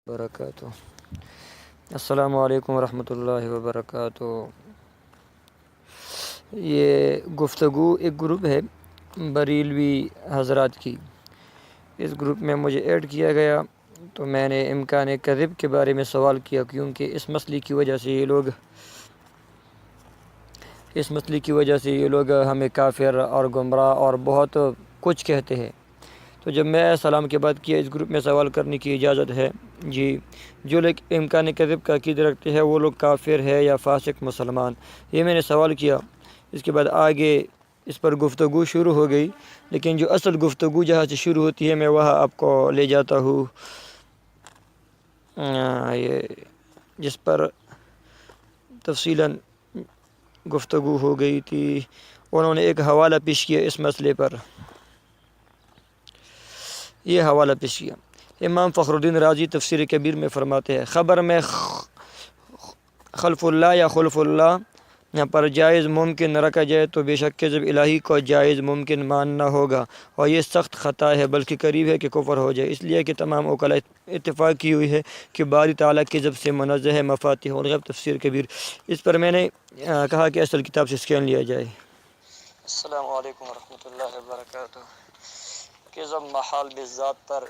وبرکاتہ۔ السلام علیکم ورحمۃ اللہ وبرکاتہ۔ یہ گفتگو ایک گروپ ہے بریلوی حضرات کی، اس گروپ میں مجھے ایڈ کیا گیا تو میں نے امکان کذب کے بارے میں سوال کیا، کیونکہ اس مسئلے کی وجہ سے یہ لوگ ہمیں کافر اور گمراہ اور بہت کچھ کہتے ہیں۔ تو جب میں سلام کے بعد کیا اس گروپ میں سوال کرنے کی اجازت ہے؟ جی، جو لوگ امکان کذب کا عقیدہ رکھتے ہیں وہ لوگ کافر ہے یا فاسق مسلمان، یہ میں نے سوال کیا۔ اس کے بعد آگے اس پر گفتگو شروع ہو گئی، لیکن جو اصل گفتگو جہاں سے شروع ہوتی ہے میں وہاں آپ کو لے جاتا ہوں، یہ جس پر تفصیلاً گفتگو ہو گئی تھی۔ انہوں نے ایک حوالہ پیش کیا اس مسئلے پر، یہ حوالہ پیش کیا۔ امام فخر الدین رازی تفسیر کبیر میں فرماتے ہیں، خبر میں خلف اللہ یا خلف اللہ پر جائز ممکن نہ رکھا جائے تو بے شک کذب الہی کو جائز ممکن ماننا ہوگا، اور یہ سخت خطا ہے، بلکہ قریب ہے کہ کفر ہو جائے، اس لیے کہ تمام عقلاء اتفاق کی ہوئی ہے کہ باری تعالیٰ کذب سے منزہ ہے۔ مفاتیح الغیب تفسیر کبیر۔ اس پر میں نے کہا کہ اصل کتاب سے اسکین لیا جائے۔ السلام علیکم ورحمۃ اللہ وبرکاتہ۔ کذب محال بالذات پر،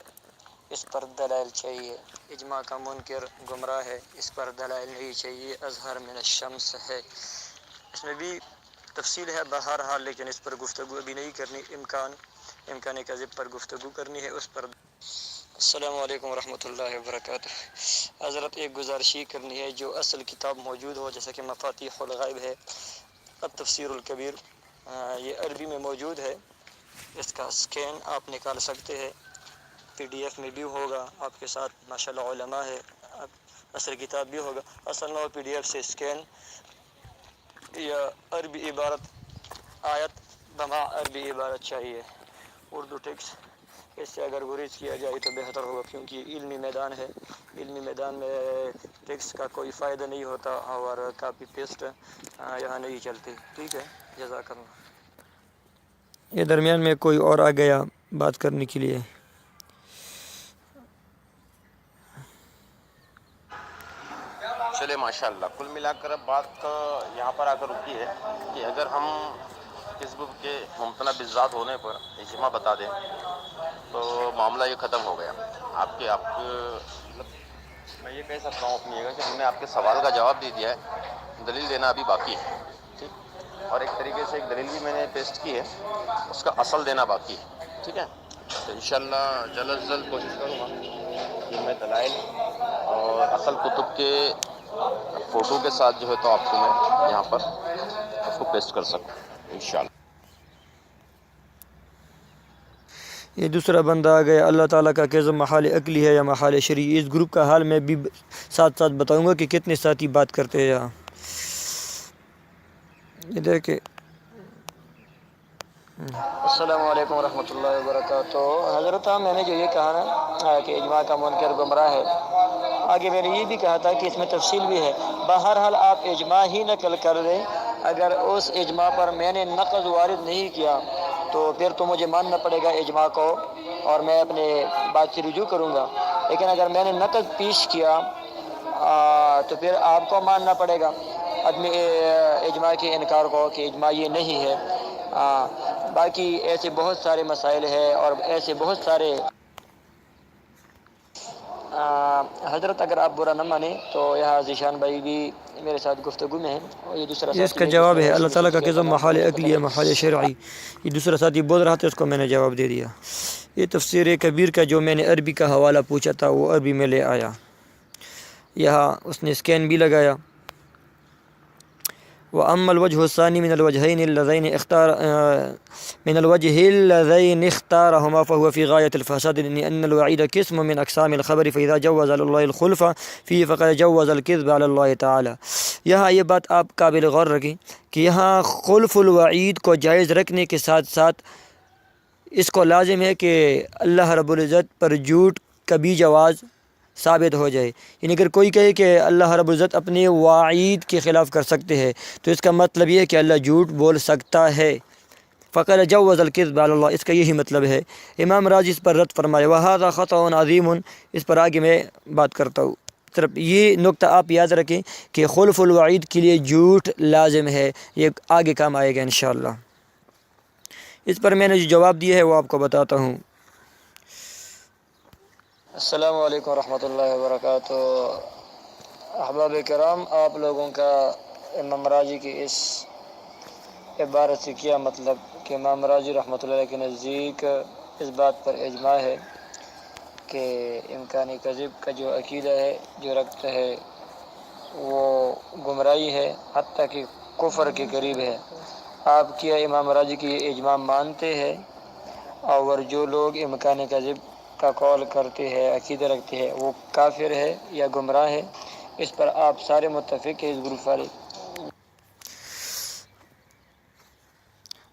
اس پر دلائل چاہیے۔ اجماع کا منکر گمراہ ہے، اس پر دلائل نہیں چاہیے۔ اظہر من الشمس ہے، اس میں بھی تفصیل ہے بہرحال، لیکن اس پر گفتگو ابھی نہیں کرنی، امکان کذب پر گفتگو کرنی ہے اس پر۔ السلام علیکم ورحمۃ اللہ وبرکاتہ۔ حضرت ایک گزارش کرنی ہے، جو اصل کتاب موجود ہو جیسا کہ مفاتیح الغیب ہے، التفسیر الکبیر، یہ عربی میں موجود ہے، اس کا اسکین آپ نکال سکتے ہیں، پی ڈی ایف میں بھی ہوگا آپ کے ساتھ، ماشاءاللہ علماء ہے، اصل کتاب بھی ہوگا، اصل نو پی ڈی ایف سے اسکین یا عربی عبارت، آیت بما عربی عبارت چاہیے، اردو ٹیکسٹ، اس سے اگر گریز کیا جائے تو بہتر ہوگا، کیونکہ علمی میدان ہے، علمی میدان میں ٹیکسٹ کا کوئی فائدہ نہیں ہوتا اور کاپی پیسٹ یہاں نہیں چلتی۔ ٹھیک ہے، جزاک اللہ۔ یہ درمیان میں کوئی اور آ گیا بات کرنے کے لیے۔ چلے ماشاءاللہ، کل ملا کر اب بات یہاں پر آ کر رکی ہے کہ اگر ہم کذب کے ممکنہ بالذات ہونے پر اجماع بتا دیں تو معاملہ یہ ختم ہو گیا۔ آپ کے مطلب میں یہ کہہ سکتا ہوں اپنی جگہ کہ ہم نے آپ کے سوال کا جواب دے دیا ہے، دلیل دینا ابھی باقی ہے، ٹھیک، اور ایک طریقے سے ایک دلیل بھی میں نے پیسٹ کی ہے، اس کا اصل دینا باقی ہے، ٹھیک ہے۔ تو انشاءاللہ جلد از جلد کوشش کروں گا کہ میں دلائل اور اصل کتب کے فوٹو کے ساتھ جو ہے تو آپ کو میں یہاں پر اس کو پیسٹ کر سکوں انشاءاللہ۔ یہ دوسرا بندہ آ گیا، اللہ تعالیٰ کا کذب محال عقلی ہے یا محال شرعی۔ اس گروپ کا حال میں بھی ساتھ ساتھ بتاؤں گا کہ کتنے ساتھی بات کرتے ہیں یہاں۔ یہ دیکھیں، السلام علیکم ورحمۃ اللہ وبرکاتہ۔ حضرت میں نے جو یہ کہا نا کہ اجماع کا منکر گمراہ ہے، آگے میں نے یہ بھی کہا تھا کہ اس میں تفصیل بھی ہے۔ بہرحال آپ اجماع ہی نقل کر دیں، اگر اس اجماع پر میں نے نقض وارد نہیں کیا تو پھر تو مجھے ماننا پڑے گا اجماع کو، اور میں اپنے بات سے رجوع کروں گا، لیکن اگر میں نے نقض پیش کیا تو پھر آپ کو ماننا پڑے گا عدم اجماع کے انکار کو، کہ اجماع یہ نہیں ہے۔ باقی ایسے بہت سارے مسائل ہیں اور ایسے بہت سارے حضرت، اگر آپ برا نہ مانیں تو یہاں ذیشان بھائی بھی میرے ساتھ گفتگو میں ہیں، اور یہ دوسرا ساتھی اس کا جواب ہے، اللہ تعالیٰ کا کذب محال عقلی ہے محال شرعی۔ یہ دوسرا ساتھی بول رہا تھا، اس کو میں نے جواب دے دیا۔ یہ تفسیر کبیر کا جو میں نے عربی کا حوالہ پوچھا تھا وہ عربی میں لے آیا، یہاں اس نے اسکین بھی لگایا۔ وَأَمَّا الْوَجْهُ الثَّانِي مِنَ الْوَجْهَيْنِ اللَّذَيْنِ اخْتَارَهُمَا فَهُوَ فِي غَايَةِ الْفَسَادِ، لِأَنَّ الْوَعِيدَ قِسْمٌ مِنْ أَقْسَامِ الْخَبَرِ، فَإِذَا جَوَّزَ اللَّهُ الْخُلْفَ فِيهِ فَقَدْ جَوَّزَ الْكِذْبَ عَلَى اللَّهِ تَعَالَى۔ یہاں یہ بات آپ قابل غور رکھیں کہ یہاں خلف الوعید کو جائز رکھنے کے ساتھ ساتھ اس کو لازم ہے کہ اللہ رب العزت پر جھوٹ کا بھی جواز ثابت ہو جائے، یعنی اگر کوئی کہے کہ اللہ رب العزت اپنے وعید کے خلاف کر سکتے ہیں تو اس کا مطلب یہ ہے کہ اللہ جھوٹ بول سکتا ہے، فقال جوز الکذب علی اللہ، اس کا یہی مطلب ہے۔ امام راضی اس پر رد فرمائے وہذا خطأ عظیم، اس پر آگے میں بات کرتا ہوں۔ صرف یہ نقطہ آپ یاد رکھیں کہ خلف الوعید کے لیے جھوٹ لازم ہے، یہ آگے کام آئے گا انشاءاللہ۔ اس پر میں نے جو جواب دیا ہے وہ آپ کو بتاتا ہوں۔ السلام علیکم ورحمۃ اللہ وبرکاتہ۔ احباب کرام، آپ لوگوں کا امام راضی کی اس عبارت سے کیا مطلب کہ امام راضی رحمۃ اللہ علیہ کے نزدیک اس بات پر اجماع ہے کہ امکانی کذب کا جو عقیدہ ہے، جو رکھتا ہے، وہ گمراہی ہے، حتیٰ کہ کفر کے قریب ہے۔ آپ کیا امام راضی کی یہ اجماع مانتے ہیں؟ اور جو لوگ امکان کذب کا قول کرتے ہیں، عقیدہ رکھتے ہیں، وہ کافر ہے یا گمراہ ہے؟ اس پر آپ سارے متفق ہیں اس گروپ والے؟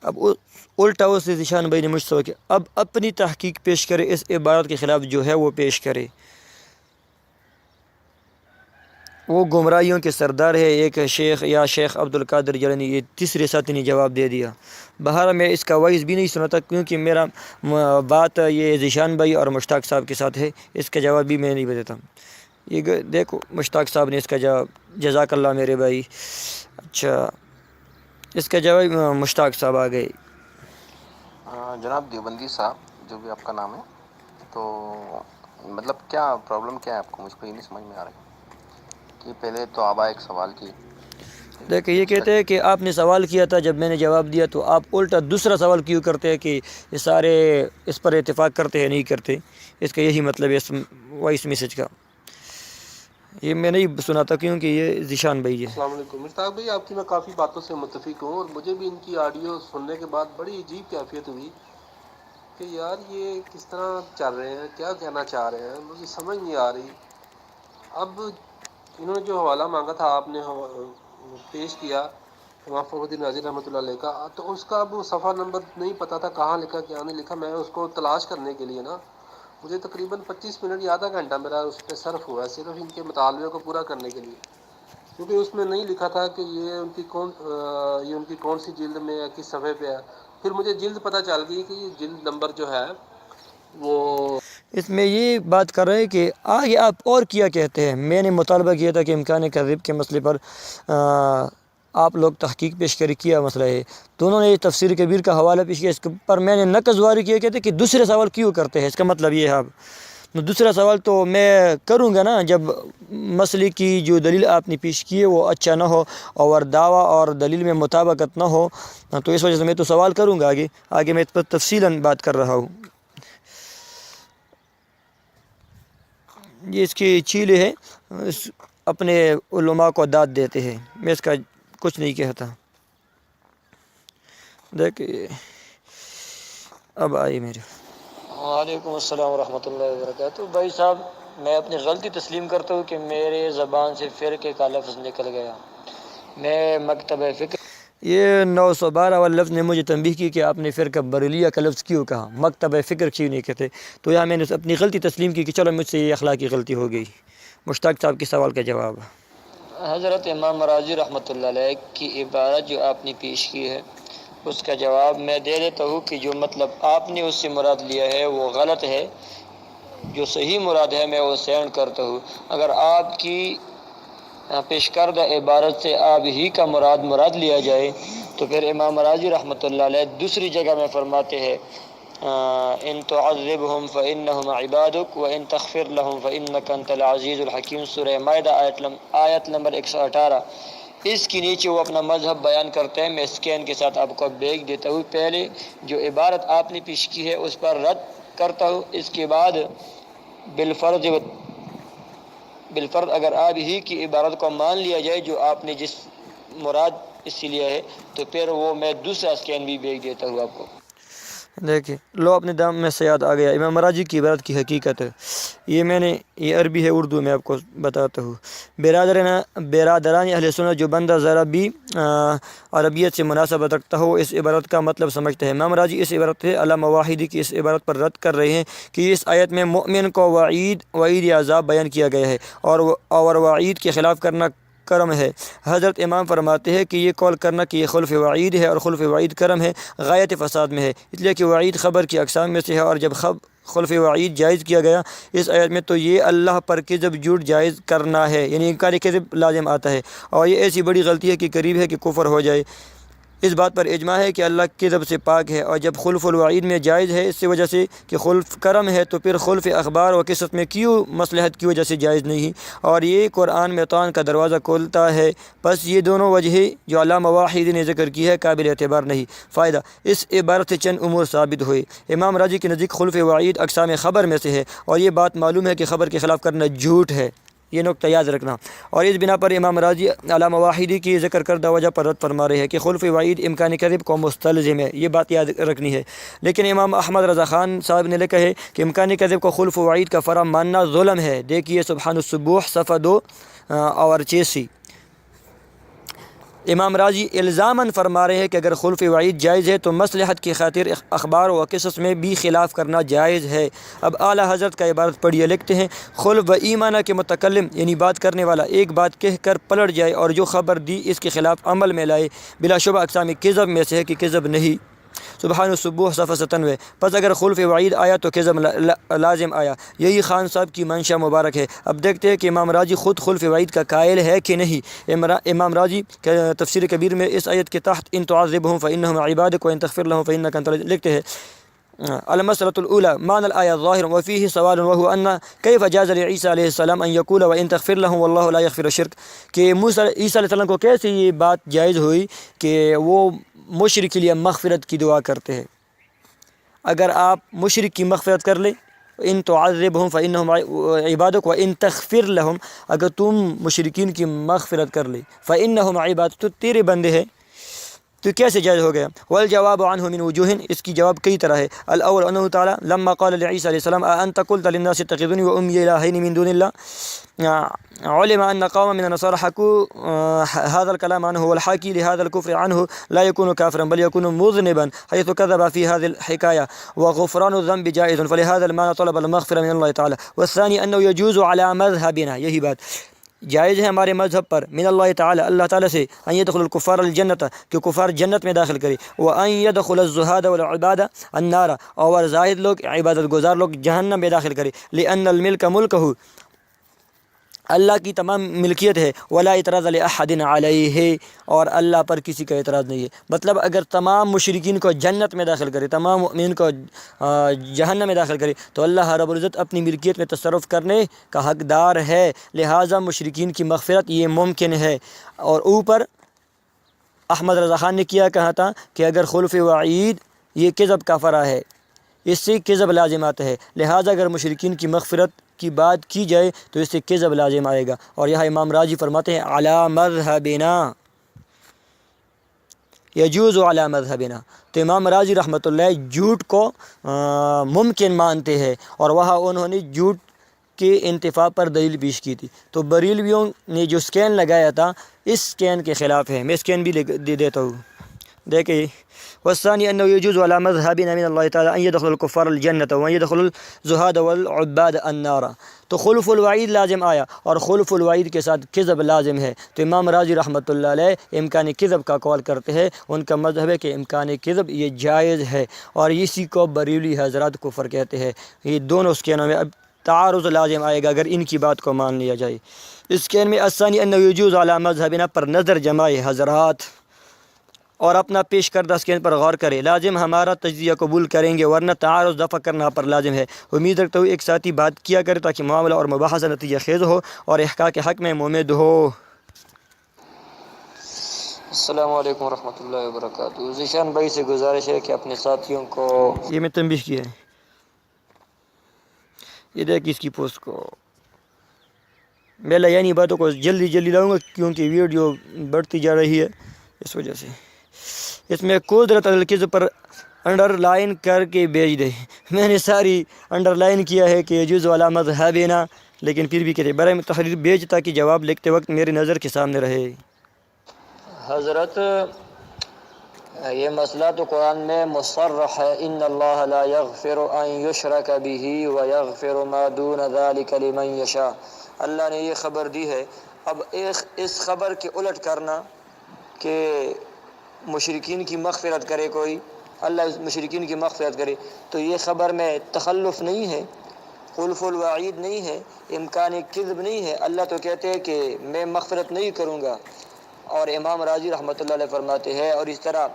اب الٹا اس ذیشان بھائی نے مجھ سے کہ اب اپنی تحقیق پیش کرے، اس عبارت کے خلاف جو ہے وہ پیش کرے۔ وہ گمراہیوں کے سردار ہے، ایک شیخ یا شیخ عبد القادر جیلانی، یہ تیسرے ساتھی نے جواب دے دیا۔ بہر میں اس کا وائس بھی نہیں سنا تھا، کیونکہ میرا بات یہ ذیشان بھائی اور مشتاق صاحب کے ساتھ ہے، اس کا جواب بھی میں نہیں دیتا۔ یہ دیکھو مشتاق صاحب نے اس کا جواب، جزاک اللہ میرے بھائی۔ اچھا، اس کا جواب مشتاق صاحب آ گئے۔ جناب دیوبندی صاحب، جو بھی آپ کا نام ہے، تو مطلب کیا پرابلم کیا ہے آپ کو؟ مجھ کو یہ نہیں سمجھ میں آ رہی کہ پہلے تو آپ ایک سوال کی۔ دیکھیں، یہ کہتے ہیں کہ آپ نے سوال کیا تھا، جب میں نے جواب دیا تو آپ الٹا دوسرا سوال کیوں کرتے ہیں کہ یہ سارے اس پر اتفاق کرتے ہیں نہیں کرتے؟ اس کا یہی مطلب ہے اس وائس میسج کا۔ یہ میں نہیں سنا تھا کیونکہ یہ ذیشان بھائی ہے۔ السلام علیکم مشتاق بھائی، آپ کی میں کافی باتوں سے متفق ہوں، اور مجھے بھی ان کی آڈیو سننے کے بعد بڑی عجیب کیفیت ہوئی کہ یار یہ کس طرح چل رہے ہیں، کیا کہنا چاہ رہے ہیں، مجھے سمجھ نہیں آ رہی۔ اب انہوں نے جو حوالہ مانگا تھا، آپ نے پیش کیا امام فخر الدین رازی رحمۃ اللہ علیہ کا، تو اس کا اب صفحہ نمبر نہیں پتہ تھا کہاں لکھا کیا نہیں لکھا۔ میں اس کو تلاش کرنے کے لیے نا، مجھے تقریباً 25 منٹ یا آدھا گھنٹہ میرا اس پہ صرف ہوا ہے، صرف ان کے مطالبے کو پورا کرنے کے لیے، کیونکہ اس میں نہیں لکھا تھا کہ یہ ان کی کون سی جلد میں ہے، کس صفحے پہ ہے۔ پھر مجھے جلد پتہ چل گئی کہ یہ جلد نمبر جو ہے وہ اس میں یہ بات کر رہے ہیں کہ آگے آپ اور کیا کہتے ہیں۔ میں نے مطالبہ کیا تھا کہ امکان کذب کے مسئلے پر آپ لوگ تحقیق پیش کرے، کیا مسئلہ ہے، تو انہوں نے تفسیر کبیر کا حوالہ پیش کیا، اس پر میں نے نقض واری کیا، کہتے کہ دوسرے سوال کیوں کرتے ہیں، اس کا مطلب یہ ہے۔ اب دوسرا سوال تو میں کروں گا نا جب مسئلے کی جو دلیل آپ نے پیش کی ہے وہ اچھا نہ ہو اور دعویٰ اور دلیل میں مطابقت نہ ہو، تو اس وجہ سے میں تو سوال کروں گا۔ آگے میں اس پر تفصیلاً بات کر رہا ہوں۔ یہ اس کی چیلے ہے، اپنے علماء کو داد دیتے ہیں، میں اس کا کچھ نہیں کہتا۔ دیکھیں اب آئی میرے۔ وعلیکم السلام ورحمۃ اللہ وبرکاتہ۔ بھائی صاحب، میں اپنی غلطی تسلیم کرتا ہوں کہ میرے زبان سے فرقے کا لفظ نکل گیا۔ میں مکتب فکر، یہ 912 والا لفظ نے مجھے تنبیہ کی کہ آپ نے فرقہ بریلیہ کا لفظ کیوں کہا، مکتب فکر کیوں نہیں کہتے؟ تو یہاں میں نے اپنی غلطی تسلیم کی کہ چلو مجھ سے یہ اخلاقی غلطی ہو گئی۔ مشتاق صاحب کے سوال کا جواب۔ حضرت امام راضی رحمۃ اللہ علیہ کی عبارت جو آپ نے پیش کی ہے، اس کا جواب میں دے دیتا ہوں کہ جو مطلب آپ نے اس سے مراد لیا ہے وہ غلط ہے، جو صحیح مراد ہے میں وہ سینڈ کرتا ہوں۔ اگر آپ کی پیش کردہ عبارت سے آپ ہی کا مراد لیا جائے تو پھر امام راضی رحمۃ اللہ علیہ دوسری جگہ میں فرماتے ہیں ان تعذبهم فانهم عبادك وان تغفر لهم فانك انت العزیز الحکیم، سورہ مائدہ آیت نمبر 118۔ اس کے نیچے وہ اپنا مذہب بیان کرتے ہیں، میں اسکین کے ساتھ آپ کو بھیج دیتا ہوں۔ پہلے جو عبارت آپ نے پیش کی ہے اس پر رد کرتا ہوں، اس کے بعد بالفرض اگر آپ ہی کی عبارت کو مان لیا جائے جو آپ نے جس مراد اس سے لیا ہے، تو پھر وہ میں دوسرا اسکین بھی بھیج دیتا ہوں آپ کو۔ دیکھیں لو اپنے دام میں سے یاد آ گیا امام راضی کی عبارت کی حقیقت ہے۔ یہ عربی ہے، اردو میں آپ کو بتاتا ہوں۔ برادران اہل سنت جو بندہ ذرا بھی عربیت سے مناسبت رکھتا ہو اس عبارت کا مطلب سمجھتا ہے۔ امام راضی اس عبارت سے علامہ واحدی کی اس عبارت پر رد کر رہے ہیں کہ اس آیت میں مؤمن کو وعید یا عذاب بیان کیا گیا ہے، اور وعید کے خلاف کرنا کرم ہے۔ حضرت امام فرماتے ہیں کہ یہ قول کرنا کہ یہ خلف وعید ہے اور خلف وعید کرم ہے غایت فساد میں ہے، اس لیے کہ وعید خبر کی اقسام میں سے ہے، اور جب خلف وعید جائز کیا گیا اس آیت میں تو یہ اللہ پر کذب جھوٹ جائز کرنا ہے، یعنی انکار کذب لازم آتا ہے، اور یہ ایسی بڑی غلطی ہے کہ قریب ہے کہ کفر ہو جائے۔ اس بات پر اجماع ہے کہ اللہ کذب سے پاک ہے، اور جب خلف الوعید میں جائز ہے اس وجہ سے کہ خلف کرم ہے تو پھر خلف اخبار و قصص میں کیوں مصلحت کی وجہ سے جائز نہیں، اور یہ قرآن میں طعن کا دروازہ کھولتا ہے۔ بس یہ دونوں وجہیں جو علامہ واحدی نے ذکر کی ہے قابل اعتبار نہیں۔ فائدہ، اس عبارت سے چند امور ثابت ہوئے۔ امام راضی کے نزدیک خلف وعید اقسام خبر میں سے ہے، اور یہ بات معلوم ہے کہ خبر کے خلاف کرنا جھوٹ ہے، یہ نقطہ یاد رکھنا، اور اس بنا پر امام راضی علامہ واحدی کی ذکر کردہ وجہ پر رد فرما رہے ہیں کہ خلف وعید امکان کذب کو مستلزم ہے، یہ بات یاد رکھنی ہے۔ لیکن امام احمد رضا خان صاحب نے لکھا ہے کہ امکان کذب کو خلف وعید کا فرع ماننا ظلم ہے، دیکھیے سبحان السبوح صفحہ 2 اور 86۔ امام راضی الزاماً فرما رہے ہیں کہ اگر خلف وعید جائز ہے تو مصلحت کی خاطر اخبار و قصص میں بھی خلاف کرنا جائز ہے۔ اب اعلیٰ حضرت کا عبارت پڑھیے، لکھتے ہیں خلف و ایمانہ کے متکلم یعنی بات کرنے والا ایک بات کہہ کر پلٹ جائے اور جو خبر دی اس کے خلاف عمل میں لائے، بلا شبہ اقسام کذب میں سے ہے کہ کذب نہیں۔ سبحان الصبوح صفحہ 97۔ پس اگر خلف وعید آیا تو کذب لازم آیا، یہی خان صاحب کی منشا مبارک ہے۔ اب دیکھتے ہیں کہ امام راضی خود خلف وعید کا قائل ہے کہ نہیں۔ امام راضی تفسیر کبیر میں اس آیت کے تحت ان تعذبهم فانهم عبادك وان تغفر لهم فانك انت لکھتے ہیں المسألة الأولى معنى الآية الظاهر وفيه سوال وهو أن كيف جاز لعيسى عليه السلام أن يقول وإن تغفر لهم والله لا يغفر الشرك، کہ عیسیٰ علیہ السلام کو کیسے یہ بات جائز ہوئی کہ وہ مشرک کے لیے مغفرت کی دعا کرتے ہیں؟ اگر آپ مشرک کی مغفرت کر لیں، ان تعذبهم فانهم عبادك وان تغفر لهم، اگر تم مشرکین کی مغفرت کر لیں فانهم عبادك تو تیرے بندے ہیں، تو کیسے جائز ہو گیا؟ والجواب عنه من وجوہ، اس کی جواب کئی طرح ہے۔ الاول انه تعالی لما قال لعیسی علیہ السلام انت قلت للناس اتخذوني وامي الهين من دون الله، علم ان قوما من النصارى حكوا هذا الكلام عنه، والحاكي لهذا الكفر عنه لا يكون كافرا بل يكون مذنبا حيث كذب في هذه الحكايه، وغفران الذنب جائز فلهذا المعنى طلب المغفرة من الله تعالى۔ والثاني انه يجوز على مذهبنا، یہی بات جائز ہے ہمارے مذہب پر، من اللہ تعالی اللہ تعالیٰ سے، ان يدخل الكفار الجنت کہ کفار جنت میں داخل کرے، وان يدخل الزہاد والعباد النار اور زاہد لوگ عبادت گزار لوگ جہنم میں داخل کرے، لان الملک ملکہ اللہ کی تمام ملکیت ہے، ولا اعتراض لاحد علیہ اور اللہ پر کسی کا اعتراض نہیں ہے۔ مطلب اگر تمام مشرکین کو جنت میں داخل کرے، تمام مؤمنین کو جہنم میں داخل کرے تو اللہ رب العزت اپنی ملکیت میں تصرف کرنے کا حقدار ہے، لہٰذا مشرکین کی مغفرت یہ ممکن ہے۔ اور اوپر احمد رضا خان نے کیا کہا تھا کہ اگر خلف وعید یہ کذب کا فرع ہے، اس سے کذب لازمات ہے، لہٰذا اگر مشرکین کی مغفرت کی بات کی جائے تو اس سے کذب لازم آئے گا۔ اور یہاں امام راضی فرماتے ہیں علی مذہبنا، یجوز علی مذہبنا، تو امام راضی رحمۃ اللہ جھوٹ کو ممکن مانتے ہیں، اور وہاں انہوں نے جھوٹ کے انتفاع پر دلیل پیش کی تھی۔ تو بریلویوں نے جو اسکین لگایا تھا اس اسکین کے خلاف ہے، میں اسکین بھی دے دیتا ہوں، دیکھیں۔ والثاني أنه يجوز على مذهبنا من الله تعالى أن يدخل الكفار الجنة وأن يدخل الزهاد والعباد النار، تو خلف الوعید لازم آیا اور خلف الوعید کے ساتھ کذب لازم ہے، تو امام راضی رحمۃ اللہ علیہ امکان کذب کا قول کرتے ہیں، ان کا مذہب ہے کہ امکان کذب یہ جائز ہے، اور اسی کو بریلوی حضرات کفر کہتے ہیں۔ یہ دونوں اسکینوں میں اب تعارض لازم آئے گا اگر ان کی بات کو مان لیا جائے۔ اسکین میں الثانی أنه يجوز على مذهبنا پر نظر جمائے حضرات اور اپنا پیش کردہ اسکین پر غور کرے، لازم ہمارا تجزیہ قبول کریں گے، ورنہ تعارض دفع کرنا پر لازم ہے۔ امید رکھتا ہوں ایک ساتھی بات کیا کرے تاکہ معاملہ اور مباحثہ نتیجہ خیز ہو اور احقاق کے حق میں ممد ہو۔ السلام علیکم ورحمۃ اللہ وبرکاتہ۔ ذیشان بھائی سے گزارش ہے کہ اپنے ساتھیوں کو یہ میں تنبیہ کیا ہے، یہ دیکھ اس کی پوسٹ کو، میں لایانی باتوں کو جلدی جلدی لاؤں گا کیونکہ ویڈیو بڑھتی جا رہی ہے، اس وجہ سے اس میں قدرت الکذب پر انڈر لائن کر کے بھیج دے۔ میں نے ساری انڈر لائن کیا ہے کہ یجوز علی مذہبنا، لیکن پھر بھی کہتے برائے تحریر بھیج تاکہ جواب لکھتے وقت میری نظر کے سامنے رہے۔ حضرت یہ مسئلہ تو قرآن میں مصرح ہے، ان اللہ لا یغفر ان یشرک به ویغفر ما دون ذلک لمن یشاء، اللہ نے یہ خبر دی ہے اب اس خبر کے الٹ کرنا کہ مشرکین کی مغفرت کرے کوئی، اللہ مشرکین کی مغفرت کرے، تو یہ خبر میں تخلف نہیں ہے، خلف الوعید نہیں ہے، امکان کذب نہیں ہے۔ اللہ تو کہتے ہیں کہ میں مغفرت نہیں کروں گا، اور امام راضی رحمۃ اللہ علیہ فرماتے ہیں، اور اس طرح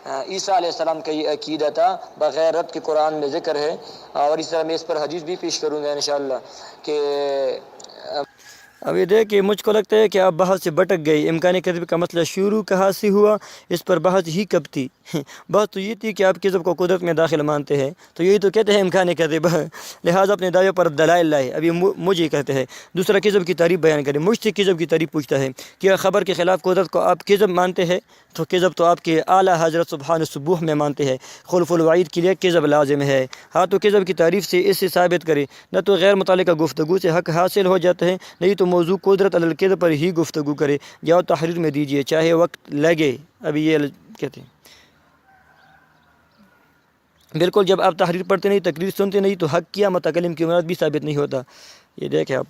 عیسیٰ علیہ السلام کا یہ عقیدہ تھا بغیر رد کے قرآن میں ذکر ہے، اور اس طرح میں اس پر حدیث بھی پیش کروں گا انشاءاللہ کہ اب یہ دیکھ کہ مجھ کو لگتا ہے کہ آپ بحث سے بٹک گئی۔ امکان کذب کا مسئلہ شروع کہاں سے ہوا، اس پر بحث ہی کب تھی؟ بات تو یہ تھی کہ آپ کذب کو قدرت میں داخل مانتے ہیں، تو یہی تو کہتے ہیں امکان کذب، لہٰذا اپنے دعوے پر دلائل لائے۔ ابھی مجھے کہتے ہیں دوسرا کذب کی تعریف بیان کرے، مجھ سے کذب کی تعریف پوچھتا ہے کہ خبر کے خلاف قدرت کو آپ کذب مانتے ہیں، تو کذب تو آپ کے اعلیٰ حضرت سبحان سبوح میں مانتے ہیں، خلف الوعید کے لیے کذب لازم ہے۔ ہاں تو کذب کی تعریف سے اس سے ثابت کرے، نہ تو غیر متعلقہ گفتگو سے حق حاصل ہو جاتا ہے، نہیں تو موضوع قدرت علی الکذب پر ہی گفتگو کرے۔ جاؤ تحریر میں دیجئے چاہے وقت لگے۔ ابھی یہ کہتے ہیں بالکل جب آپ تحریر پڑھتے نہیں، تقریر سنتے نہیں، تو حق کیا متکلم کی مراد بھی ثابت نہیں ہوتا۔ یہ دیکھیں آپ،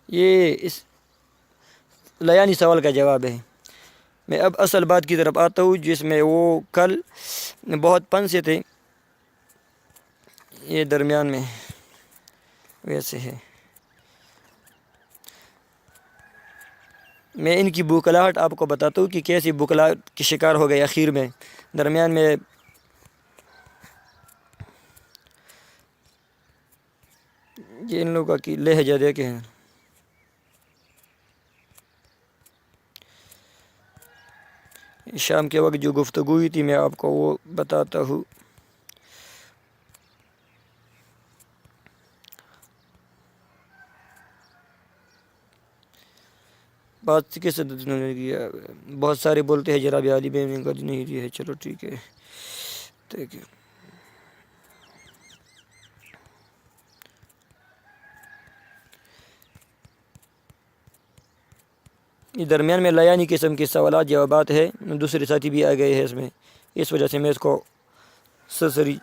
یہ اس لیانی سوال کا جواب ہے۔ میں اب اصل بات کی طرف آتا ہوں، جس میں وہ کل بہت پن سے تھے، یہ درمیان میں ویسے ہے۔ میں ان کی بوکلاہٹ آپ کو بتاتا ہوں کہ کیسی بوکلاہٹ کی شکار ہو گئے اخیر میں، درمیان میں یہ ان لوگوں کی لہجہ دیکھے ہیں۔ شام کے وقت جو گفتگو ہوئی تھی میں آپ کو وہ بتاتا ہوں۔ بات کس انہوں نے کیا، بہت سارے بولتے ہیں جناب عالی بھائی نے گج نہیں دی ہے، چلو ٹھیک ہے دیکھیں۔ یہ درمیان میں لیانی قسم کے سوالات جوابات ہے، دوسرے ساتھی بھی آ گئے ہیں اس میں، اس وجہ سے میں اس کو سرسری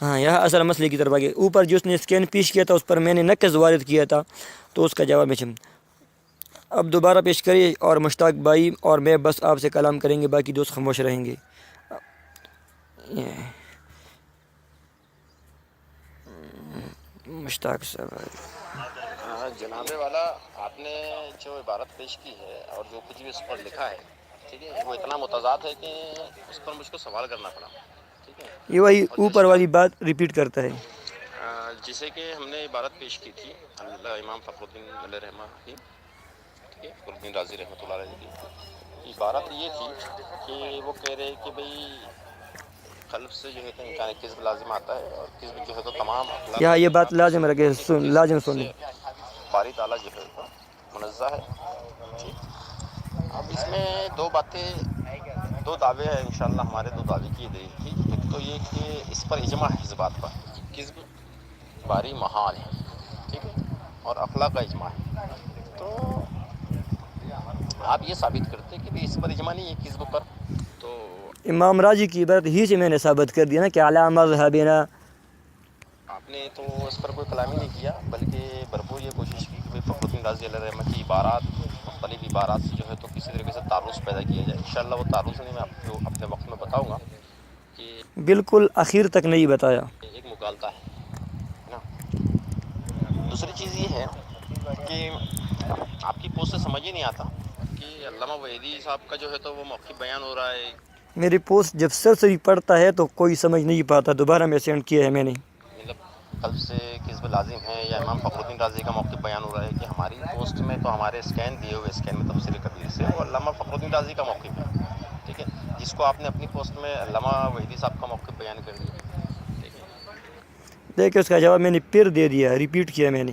ہاں یہاں اصل مسئلے کی طرف آگے۔ اوپر جو اس نے اسکین پیش کیا تھا اس پر میں نے نقص وارد کیا تھا، تو اس کا جواب میں اب دوبارہ پیش کریے، اور مشتاق بھائی اور میں بس آپ سے کلام کریں گے، باقی دوست خاموش رہیں گے۔ مشتاق صاحب، جناب والا، آپ نے جو عبارت پیش کی ہے اور جو کچھ بھی اس پر لکھا ہے، ٹھیک ہے، وہ اتنا متضاد ہے کہ اس پر مجھ کو سوال کرنا پڑا، ٹھیک ہے۔ یہ وہی اوپر والی بات ریپیٹ کرتا ہے۔ جسے کہ ہم نے عبارت پیش کی تھی اللہ امام فخر الدین علیہ رحمہ کی، ٹھیک ہے، فخر الدین رازی رحمۃ اللہ علیہ کی عبارت یہ تھی کہ وہ کہہ رہے کہ بھئی قلب سے جو ہے تو امکان کذب لازم آتا ہے، اور کذب جو ہے تو تمام اخلاق یہاں یہ بات لازم رکھے، لازم سنیں۔ باری تعالیٰ جو ہے تو منزہ ہے، ٹھیک۔ اب اس میں دو باتیں، دو دعوے ہیں انشاءاللہ، ہمارے دو دعوے کیے گئے تھے۔ ایک تو یہ کہ اس پر اجماع ہے، اس بات پر کذب باری محال ہے، ٹھیک ہے، اور اخلاق کا اجماع ہے۔ تو آپ یہ ثابت کرتے کہ اس پر اجماع نہیں ہے کذب پر، تو امام راضی کی عبارت ہی سے میں نے ثابت کر دیا نا کہ علی مذہبنا۔ آپ نے تو اس پر کوئی کلام ہی نہیں کیا، بلکہ بھرپور یہ کوشش کی کہ فخر الدین رازی علیہ رحمہ کی عبارات، مختلف عبارات سے جو ہے تو کسی طریقے سے تعارض پیدا کیا جائے۔ انشاءاللہ وہ تعارض نہیں، میں آپ کو اپنے وقت میں بتاؤں گا کہ بالکل آخر تک نہیں بتایا۔ ایک مغالطہ ہے نا۔ دوسری چیز یہ ہے کہ آپ کی پوسٹ سے سمجھ ہی نہیں آتا کہ علامہ وحیدی صاحب کا جو ہے تو وہ موقف بیان ہو رہا ہے، میری پوسٹ جب سرسری پڑھتا ہے تو کوئی سمجھ نہیں پاتا، دوبارہ میں سینڈ کیا ہے میں نے۔ مطلب قلب سے کذب لازم ہے، یا امام فخر الدین رازی کا موقف بیان ہو رہا ہے کہ ہماری پوسٹ میں تو ہمارے اسکین دیے ہوئے اسکین میں تفسیر کبیر سے وہ علامہ فخر الدین رازی کا موقف ہے، ٹھیک ہے، جس کو آپ نے اپنی پوسٹ میں علامہ وحیدی صاحب کا موقف بیان کر دیا، ٹھیک ہے۔ دیکھیں اس کا جواب میں نے پھر دے دیا، ریپیٹ کیا میں نے۔